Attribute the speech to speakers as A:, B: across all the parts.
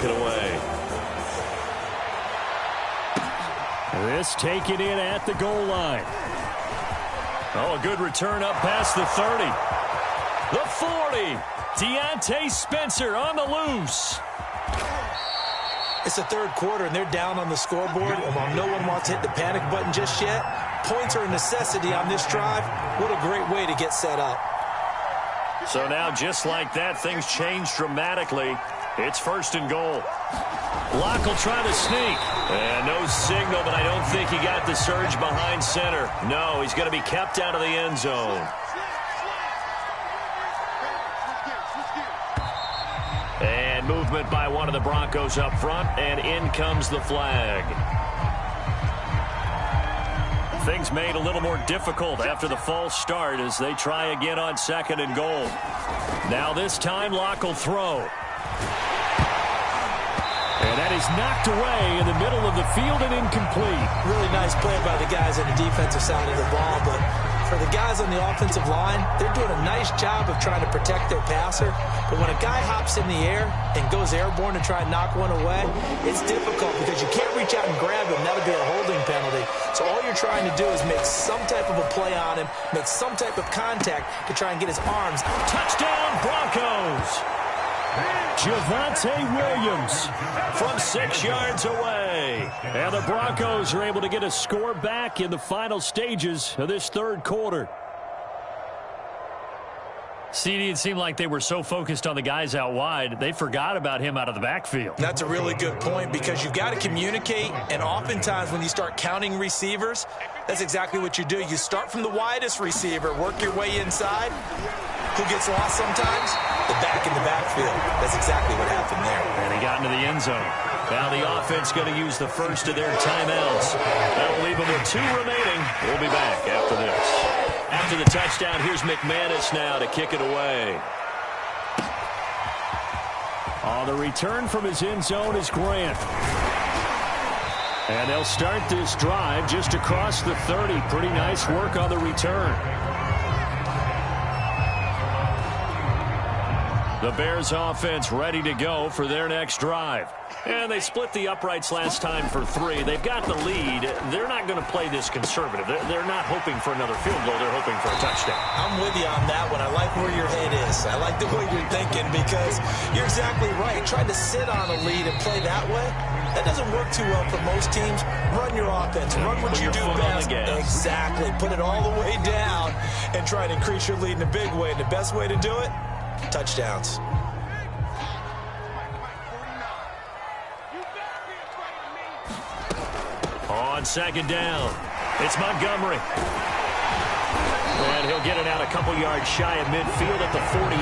A: it away.
B: This taken in at the goal line.
A: Oh, a good return up past the 30. The 40. Deontay Spencer on the loose.
C: It's the third quarter, and they're down on the scoreboard. And while no one wants to hit the panic button just yet, points are a necessity on this drive. What a great way to get set up.
A: So now, just like that, things change dramatically. It's first and goal. Locke will try to sneak. And no signal, but I don't think he got the surge behind center. No, he's going to be kept out of the end zone. And movement by one of the Broncos up front, and in comes the flag. Things made a little more difficult after the false start as they try again on second and goal. Now this time, Locke will throw.
B: And that is knocked away in the middle of the field and incomplete.
C: Really nice play by the guys on the defensive side of the ball, but for the guys on the offensive line, they're doing a nice job of trying to protect their passer. But when a guy hops in the air and goes airborne to try and knock one away, it's difficult because you can't reach out and grab him. That would be a holding penalty. So all you're trying to do is make some type of a play on him, make some type of contact to try and get his arms.
A: Touchdown, Broncos!
B: Javonte Williams
A: from 6 yards away.
B: And the Broncos are able to get a score back in the final stages of this third quarter.
D: CD, it seemed like they were so focused on the guys out wide, they forgot about him out of the backfield.
C: That's a really good point because you've got to communicate, and oftentimes when you start counting receivers, that's exactly what you do. You start from the widest receiver, work your way inside. Who gets lost sometimes? The back in the backfield. That's exactly what happened there.
D: And he got into the end zone.
A: Now the offense going to use the first of their timeouts. That'll leave them with 2 remaining. We'll be back after this. After the touchdown, here's McManus now to kick it away.
B: On the return from his end zone is Grant. And they'll start this drive just across the 30. Pretty nice work on the return.
A: The Bears offense ready to go for their next drive. And they split the uprights last time for 3. They've got the lead. They're not going to play this conservative. They're not hoping for another field goal. They're hoping for a touchdown.
C: I'm with you on that one. I like where your head is. I like the way you're thinking because you're exactly right. Trying to sit on a lead and play that way, that doesn't work too well for most teams. Run your offense. Run what you do best. Exactly. Put it all the way down and try to increase your lead in a big way. And the best way to do it, touchdowns.
A: On second down, it's Montgomery. And he'll get it out a couple yards shy of midfield at the 48.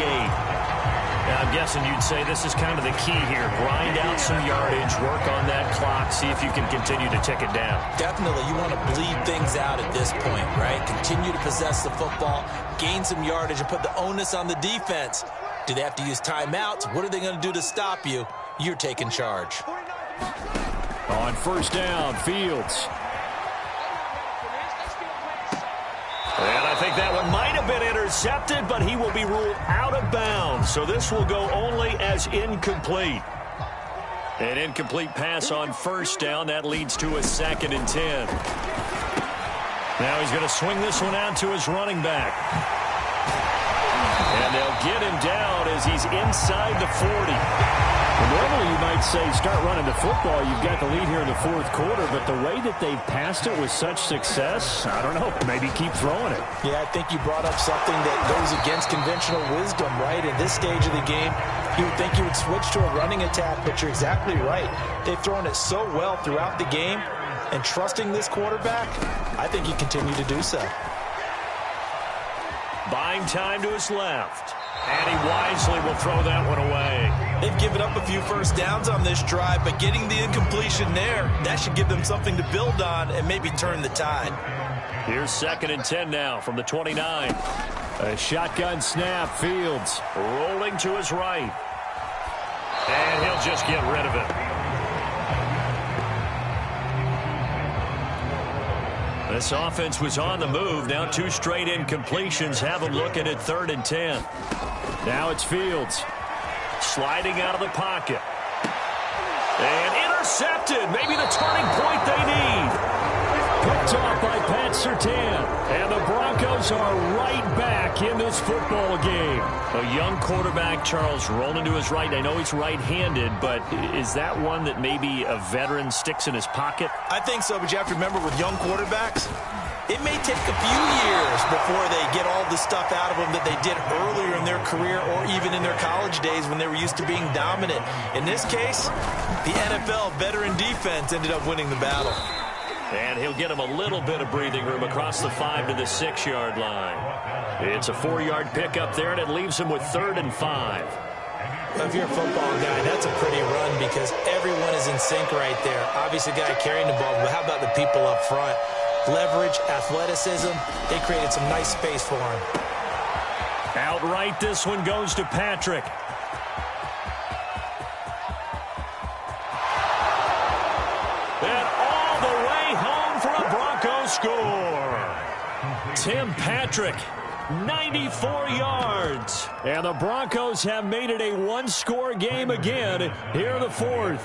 D: Now, I'm guessing you'd say this is kind of the key here. Grind out some yardage, work on that clock, see if you can continue to tick it down.
C: Definitely, you want to bleed things out at this point, right? Continue to possess the football, gain some yardage, and put the onus on the defense. Do they have to use timeouts? What are they going to do to stop you? You're taking charge.
B: On first down, Fields.
A: And I think that one might have been intercepted, but he will be ruled out of bounds. So this will go only as incomplete. An incomplete pass on first down. That leads to a 2nd and 10. Now he's going to swing this one out to his running back. And they'll get him down as he's inside the 40.
B: Well, normally you might say start running the football. You've got the lead here in the fourth quarter, but the way that they've passed it with such success, I don't know, maybe keep throwing it.
C: Yeah, I think you brought up something that goes against conventional wisdom, right? In this stage of the game, you would think you would switch to a running attack, but you're exactly right. They've thrown it so well throughout the game, and trusting this quarterback, I think you continue to do so.
A: Buying time to his left. And he wisely will throw that one away.
C: They've given up a few first downs on this drive, but getting the incompletion there, that should give them something to build on and maybe turn the tide.
A: Here's 2nd and 10 now from the 29.
B: A shotgun snap, Fields.
A: Rolling to his right. And he'll just get rid of it. This offense was on the move. Now 2 straight incompletions have them looking at 3rd and 10.
B: Now it's Fields.
A: Sliding out of the pocket. And intercepted. Maybe the turning point they need.
B: Picked off by Pat Surtain. And the Broncos are right back in this football game.
A: A young quarterback, Charles, rolling to his right. I know he's right-handed, but is that one that maybe a veteran sticks in his pocket?
C: I think so, but you have to remember with young quarterbacks, it may take a few years before they get all the stuff out of them that they did earlier in their career or even in their college days when they were used to being dominant. In this case, the NFL veteran defense ended up winning the battle.
A: And he'll get him a little bit of breathing room across the 5 to the 6-yard line. It's a 4-yard pickup there, and it leaves him with 3rd and 5.
C: Well, if you're a football guy, that's a pretty run because everyone is in sync right there. Obviously, the guy carrying the ball, but how about the people up front? Leverage, athleticism, they created some nice space for him.
A: Outright, this one goes to Patrick. And all the way home for a Broncos score. Tim Patrick, 94 yards.
B: And the Broncos have made it a one-score game again here in the 4th.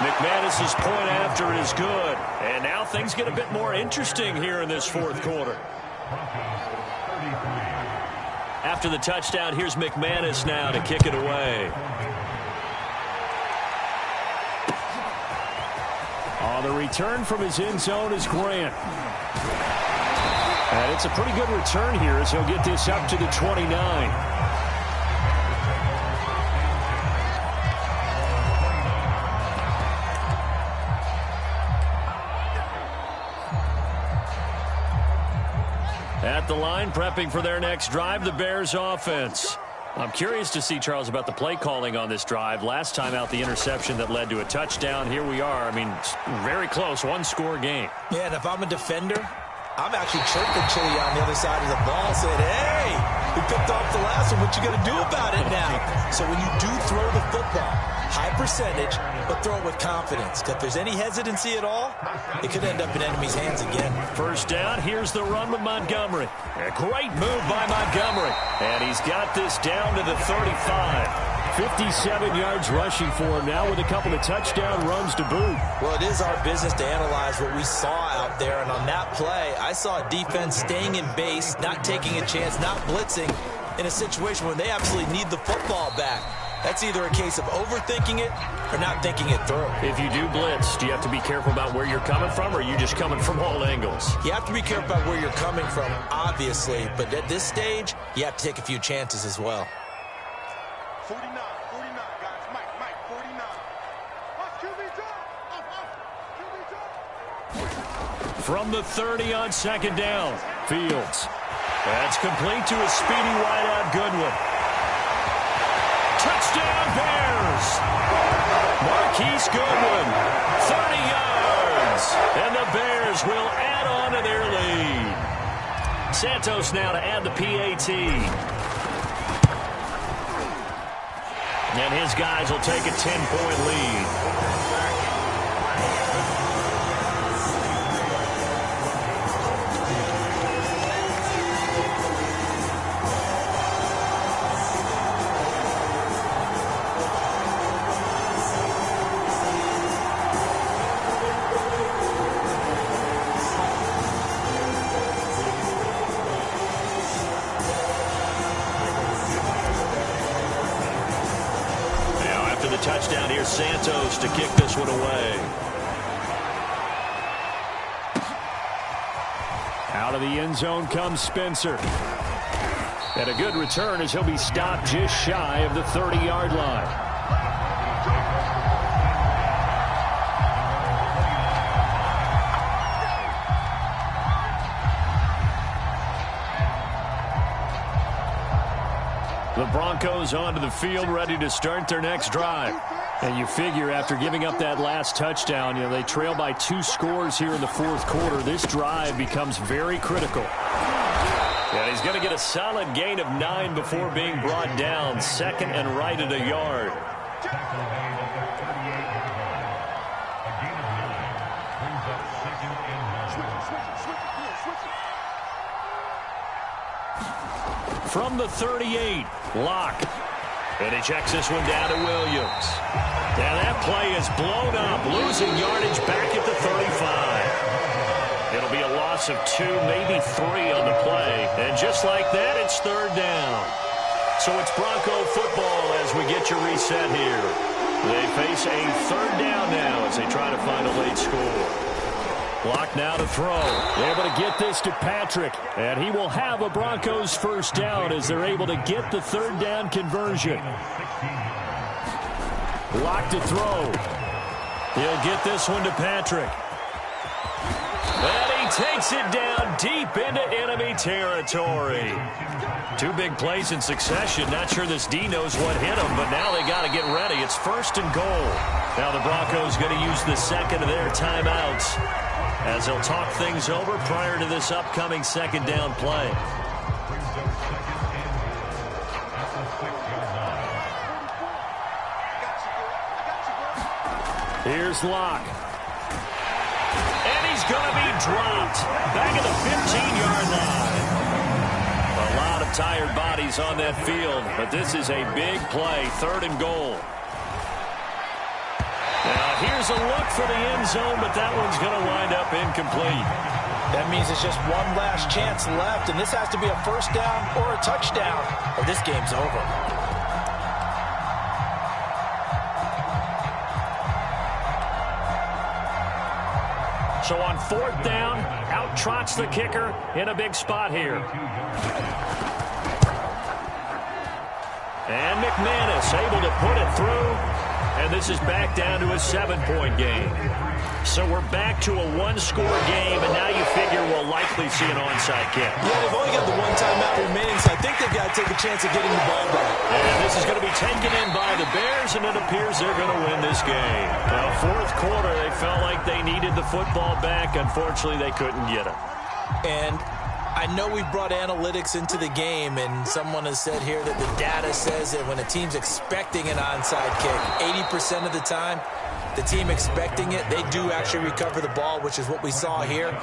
A: McManus's point after is good. And now things get a bit more interesting here in this 4th quarter. After the touchdown, here's McManus now to kick it away.
B: On the return from his end zone is Grant. And it's a pretty good return here as he'll get this up to the 29.
A: At the line, prepping for their next drive, the Bears offense. I'm curious to see, Charles, about the play calling on this drive. Last time out, the interception that led to a touchdown. Here we are. I mean, very close, one-score game.
C: Yeah, and if I'm a defender, I'm actually chirping Chili on the other side of the ball saying, hey, we picked off the last one. What you going to do about it now? So when you do throw the football, high percentage, but throw it with confidence. Because if there's any hesitancy at all, it could end up in enemy's hands again.
A: First down, here's the run with Montgomery. A great move by Montgomery. And he's got this down to the 35.
B: 57 yards rushing for him now with a couple of touchdown runs to boot.
C: Well, it is our business to analyze what we saw out there. And on that play, I saw a defense staying in base, not taking a chance, not blitzing in a situation where they absolutely need the football back. That's either a case of overthinking it or not thinking it through.
A: If you do blitz, do you have to be careful about where you're coming from, or are you just coming from all angles?
C: You have to be careful about where you're coming from, obviously. But at this stage, you have to take a few chances as well.
E: 49, guys. Mike, 49. Watch QB jump.
A: From the 30 on 2nd down, Fields. That's complete to a speedy wideout Goodwin. Touchdown Bears! Marquise Goodwin, 30 yards. And the Bears will add on to their lead. Santos now to add the PAT. And his guys will take a 10-point lead. Touchdown here, Santos to kick this one away.
B: Out of the end zone comes Spencer. And a good return as he'll be stopped just shy of the 30-yard line. The Broncos onto the field ready to start their next drive. And you figure after giving up that last touchdown, they trail by 2 scores here in the 4th quarter. This drive becomes very critical.
A: Yeah, he's going to get a solid gain of 9 before being brought down. 2nd and right at a yard.
B: From the 38, Locke.
A: And he checks this one down to Williams. Now that play is blown up, losing yardage back at the 35. It'll be a loss of 2, maybe 3 on the play. And just like that, it's third down. So it's Bronco football as we get your reset here. They face a third down now as they try to find a late score.
B: Block now to throw. Able to get this to Patrick. And he will have a Broncos first down as they're able to get the third down conversion. Block to throw. He'll get this one to Patrick.
A: And he takes it down deep into enemy territory. 2 big plays in succession. Not sure this D knows what hit him, but now they got to get ready. It's first and goal. Now the Broncos going to use the second of their timeouts as they'll talk things over prior to this upcoming second down play.
B: Here's Locke.
A: And he's going to be dropped back at the 15-yard line. A lot of tired bodies on that field, but this is a big play, third and goal. Now, here's a look for the end zone, but that one's going to wind up incomplete.
C: That means it's just one last chance left, and this has to be a first down or a touchdown, or this game's over.
B: So on fourth down, out trots the kicker in a big spot here.
A: And McManus able to put it through. And this is back down to a 7-point game. So we're back to a 1-score game, and now you figure we'll likely see an onside kick.
C: Yeah, they've only got the one timeout remaining, so I think they've got to take a chance of getting the ball back.
A: And this is going to be taken in by the Bears, and it appears they're going to win this game. Well, fourth quarter, they felt like they needed the football back. Unfortunately, they couldn't get it.
C: And I know we've brought analytics into the game, and someone has said here that the data says that when a team's expecting an onside kick, 80% of the time, the team expecting it, they do actually recover the ball, which is what we saw here.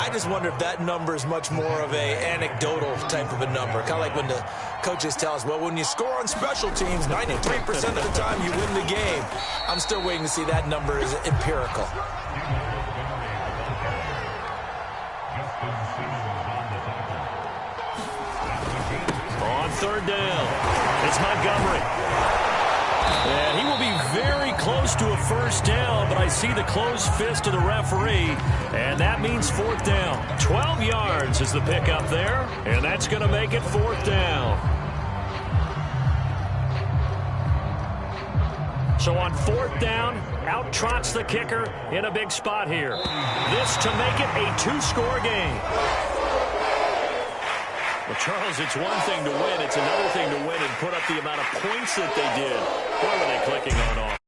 C: I just wonder if that number is much more of a anecdotal type of a number. Kind of like when the coaches tell us, well, when you score on special teams, 93% of the time you win the game. I'm still waiting to see that number is empirical.
A: On third down, it's Montgomery.
B: And he will be very close to a first down, but I see the closed fist of the referee, and that means fourth down.
A: 12 yards is the pickup there, and that's going to make it fourth down.
B: So on fourth down, out trots the kicker in a big spot here.
A: This to make it a 2-score game. Well, Charles, it's one thing to win. It's another thing to win and put up the amount of points that they did. Why were they clicking on off?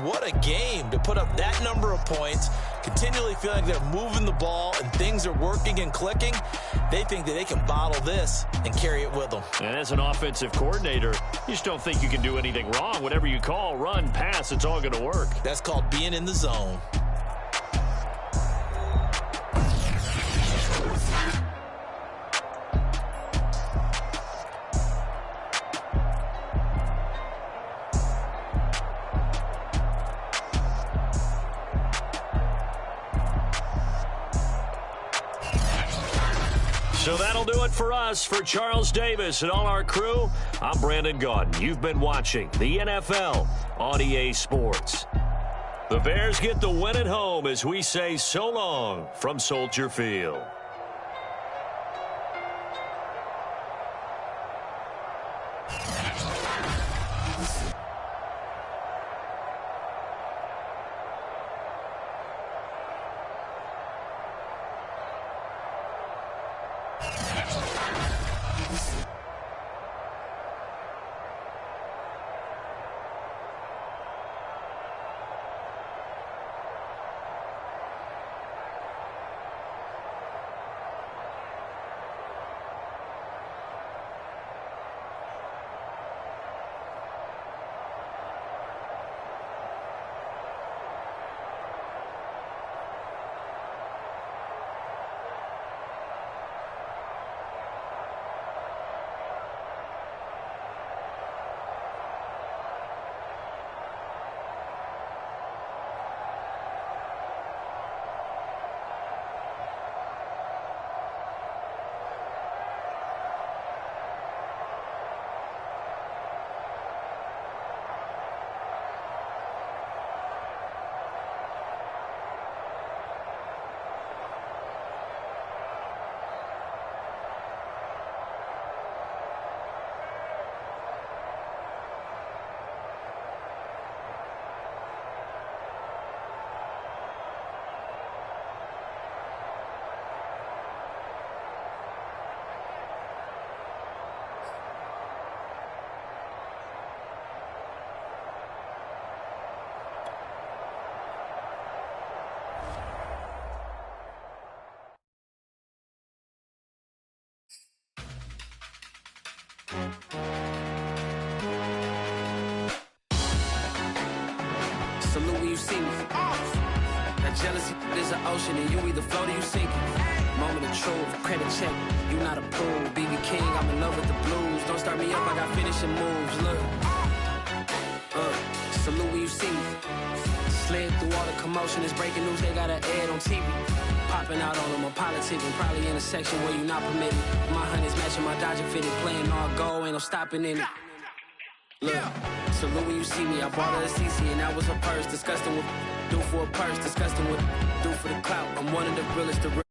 C: What a game to put up that number of points, continually feeling like they're moving the ball and things are working and clicking. They think that they can bottle this and carry it with them.
A: And as an offensive coordinator, you just don't think you can do anything wrong. Whatever you call, run, pass, it's all going to work.
C: That's called being in the zone.
A: So that'll do it for us. For Charles Davis and all our crew, I'm Brandon Gaudin. You've been watching the NFL on EA Sports. The Bears get the win at home as we say so long from Soldier Field.
F: Jealousy is an ocean, and you either float or you sink it. Moment of truth, credit check, you not approved. BB King, I'm in love with the blues. Don't start me up, I got finishing moves. Look, salute when you see me. Slid through all the commotion, it's breaking news, they got an ad on TV. Popping out on them, I'm politicking, probably in a section where you not permitted. My honey's matching my Dodger fitted, playing all goal, ain't no stopping in it. Look, salute when you see me, I bought her a CC and that was her purse. Disgusting with do for a purse, disgusting with do for the clout. I'm one of the realest.